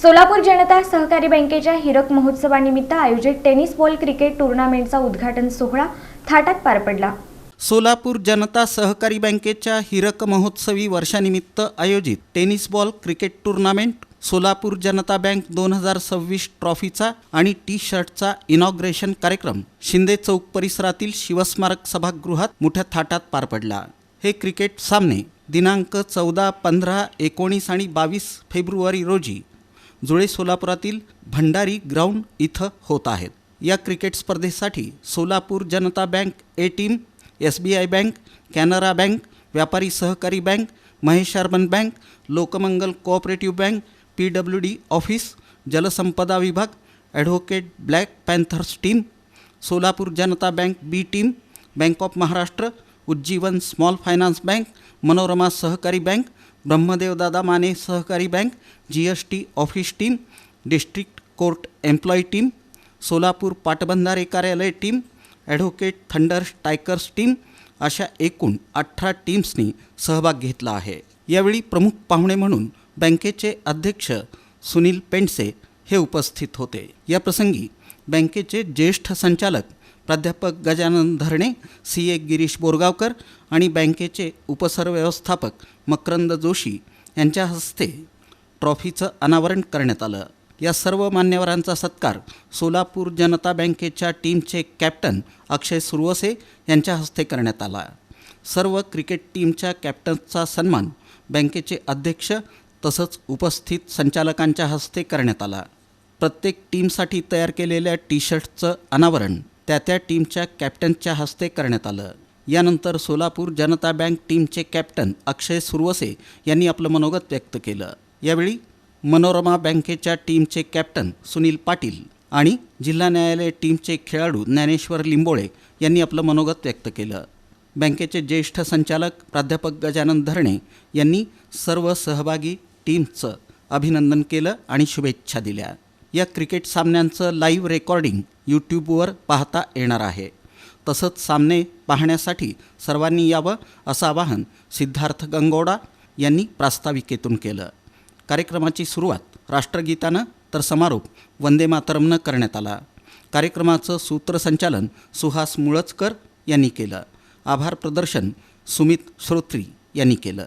सोलापूर जनता सहकारी बँकेच्या हिरक महोत्सवानिमित्त आयोजित टेनिस बॉल क्रिकेट टूर्नामेंटचा उद्घाटन सोहळा थाटात पार पडला। सोलापूर जनता सहकारी बँकेच्या हिरक महोत्सवी वर्षानिमित्त आयोजित tennis ball cricket tournament Solapur Janata bank 2026 ट्रॉफीचा आणि टी शर्टचा इनॉग्रेशन कार्यक्रम शिंदे चौक परिसरातील शिवस्मारक सभागृहात मोठ्या थाटात पार पडला। हे क्रिकेट सामने दिनांक 14, 15, 19 आणि 22 फेब्रुवारी रोजी जुळे सोलापुरातील भंडारी ग्राउंड इथं होत आहेत। या क्रिकेट स्पर्धेसाठी Solapur Janata bank A team, SBI bank, Canara bank, Vyapari Sahakari bank, Mahesh urban bank, Lokmangal cooperative bank, PWD office, जलसंपदा विभाग, advocate black panthers team, Solapur Janata bank B team, bank of Maharashtra, Ujjivan small finance bank, Manorama Sahakari bank, Brahmadevdada Mane Sahakari bank, GST office team, district court employee team, Solapur पाटबंधारे कार्यालय team, advocate thunder tigers team अशा एकूण 18 टीम्सनी सहभाग घेतला आहे। यावेळी प्रमुख पाहुणे म्हणून बँकेचे अध्यक्ष सुनील पेंडसे हे उपस्थित होते। या प्रसंगी बँकेचे ज्येष्ठ संचालक प्राध्यापक गजानन धरणे, CA गिरीश बोरगावकर आणि बँकेचे उपसरव्यवस्थापक मकरंद जोशी यांच्या हस्ते ट्रॉफीचं अनावरण करण्यात आलं। या सर्व मान्यवरांचा सत्कार सोलापूर जनता बँकेच्या टीमचे कॅप्टन अक्षय सुरवसे यांच्या हस्ते करण्यात आला। सर्व क्रिकेट टीमच्या कॅप्टनचा सन्मान बँकेचे अध्यक्ष तसंच उपस्थित संचालकांच्या हस्ते करण्यात आला। प्रत्येक टीमसाठी तयार केलेल्या टी शर्टचं अनावरण त्या टीमच्या कॅप्टनच्या हस्ते करण्यात आलं। यानंतर सोलापूर जनता बँक टीमचे कॅप्टन अक्षय सुरवसे यांनी आपलं मनोगत व्यक्त केलं। यावेळी मनोरमा बँकेच्या टीमचे कॅप्टन सुनील पाटील आणि जिल्हा न्यायालय टीमचे खेळाडू ज्ञानेश्वर लिंबोळे यांनी आपलं मनोगत व्यक्त केलं। बँकेचे ज्येष्ठ संचालक प्राध्यापक गजानन धरणे यांनी सर्व सहभागी टीमचं अभिनंदन केलं आणि शुभेच्छा दिल्या। या क्रिकेट सामन्यांचं लाईव्ह रेकॉर्डिंग यूट्यूबवर पाहता येणार आहे। तसंच सामने पाहण्यासाठी सर्वांनी यावं असं आवाहन सिद्धार्थ गंगोडा यांनी प्रास्ताविकेतून केलं। कार्यक्रमाची सुरुवात राष्ट्रगीतानं तर समारोप वंदे मातरमनं करण्यात आला। कार्यक्रमाचं सूत्रसंचालन सुहास मुळचकर यांनी केलं। आभार प्रदर्शन सुमित श्रोत्री यांनी केलं।